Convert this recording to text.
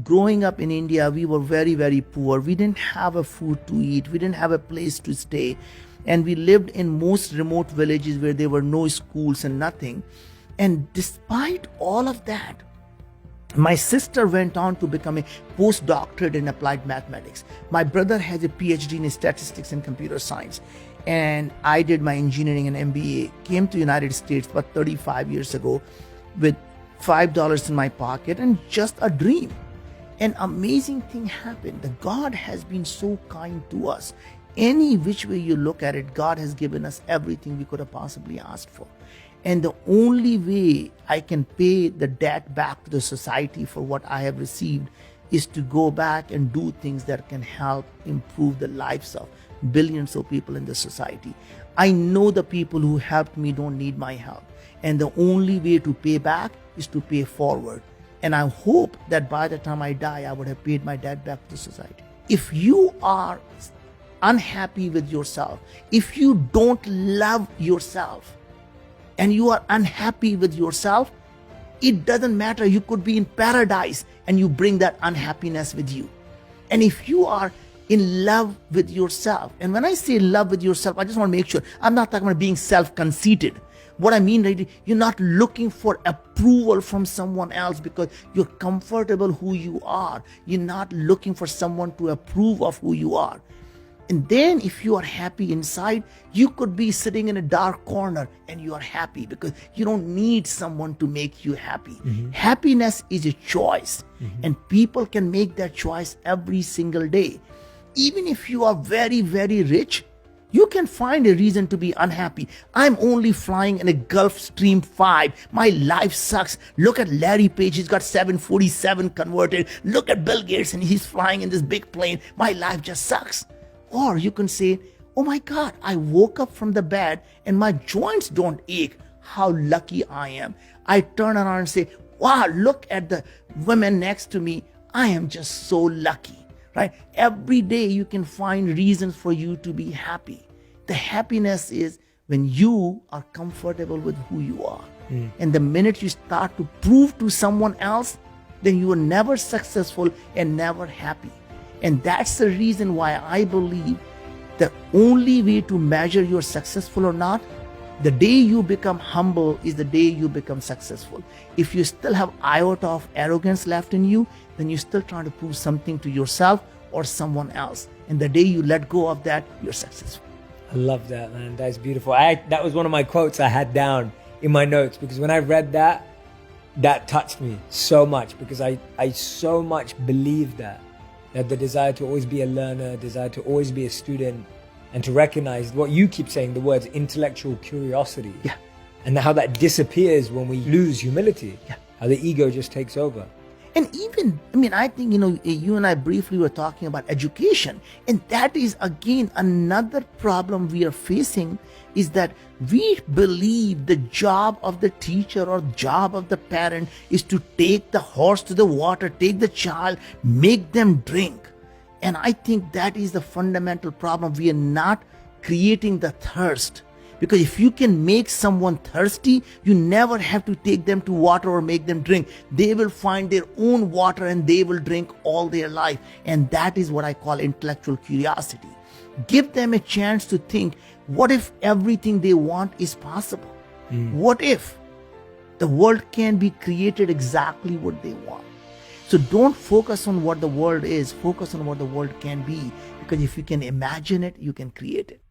growing up in India, we were very, very poor. We didn't have a food to eat. We didn't have a place to stay. And we lived in most remote villages where there were no schools and nothing. And despite all of that, my sister went on to become a postdoctorate in applied mathematics. My brother has a PhD in statistics and computer science. And I did my engineering and MBA, came to United States about 35 years ago with $5 in my pocket and just a dream. An amazing thing happened. The God has been so kind to us. Any which way you look at it, God has given us everything we could have possibly asked for. And the only way I can pay the debt back to the society for what I have received is to go back and do things that can help improve the lives of billions of people in the society. I know the people who helped me don't need my help. And the only way to pay back is to pay forward. And I hope that by the time I die, I would have paid my debt back to society. If you are unhappy with yourself, if you don't love yourself, and you are unhappy with yourself, it doesn't matter. You could be in paradise and you bring that unhappiness with you. And if you are in love with yourself, and when I say love with yourself, I just want to make sure I'm not talking about being self-conceited. What I mean, right, you're not looking for approval from someone else because you're comfortable who you are. You're not looking for someone to approve of who you are. And then if you are happy inside, you could be sitting in a dark corner and you are happy because you don't need someone to make you happy. Mm-hmm. Happiness is a choice, and people can make that choice every single day. Even if you are very, very rich, you can find a reason to be unhappy. I'm only flying in a Gulfstream 5. My life sucks. Look at Larry Page. He's got 747 converted. Look at Bill Gates and he's flying in this big plane. My life just sucks. Or you can say, oh my God, I woke up from the bed and my joints don't ache. How lucky I am. I turn around and say, wow, look at the women next to me. I am just so lucky, right? Every day you can find reasons for you to be happy. The happiness is when you are comfortable with who you are. And the minute you start to prove to someone else, then you are never successful and never happy. And that's the reason why I believe the only way to measure you're successful or not, the day you become humble is the day you become successful. If you still have iota of arrogance left in you, then you're still trying to prove something to yourself or someone else. And the day you let go of that, you're successful. I love that, man. That's beautiful. That was one of my quotes I had down in my notes because when I read that, that touched me so much because I so much believe that the desire to always be a learner, desire to always be a student, and to recognize what you keep saying, the words intellectual curiosity. Yeah. And how that disappears when we lose humility. Yeah. How the ego just takes over. And even, I think, you and I briefly were talking about education. And that is, again, another problem we are facing is that we believe the job of the teacher or job of the parent is to take the horse to the water, take the child, make them drink. And I think that is the fundamental problem. We are not creating the thirst. Because if you can make someone thirsty, you never have to take them to water or make them drink. They will find their own water and they will drink all their life. And that is what I call intellectual curiosity. Give them a chance to think, what if everything they want is possible? What if the world can be created exactly what they want? So don't focus on what the world is, focus on what the world can be. Because if you can imagine it, you can create it.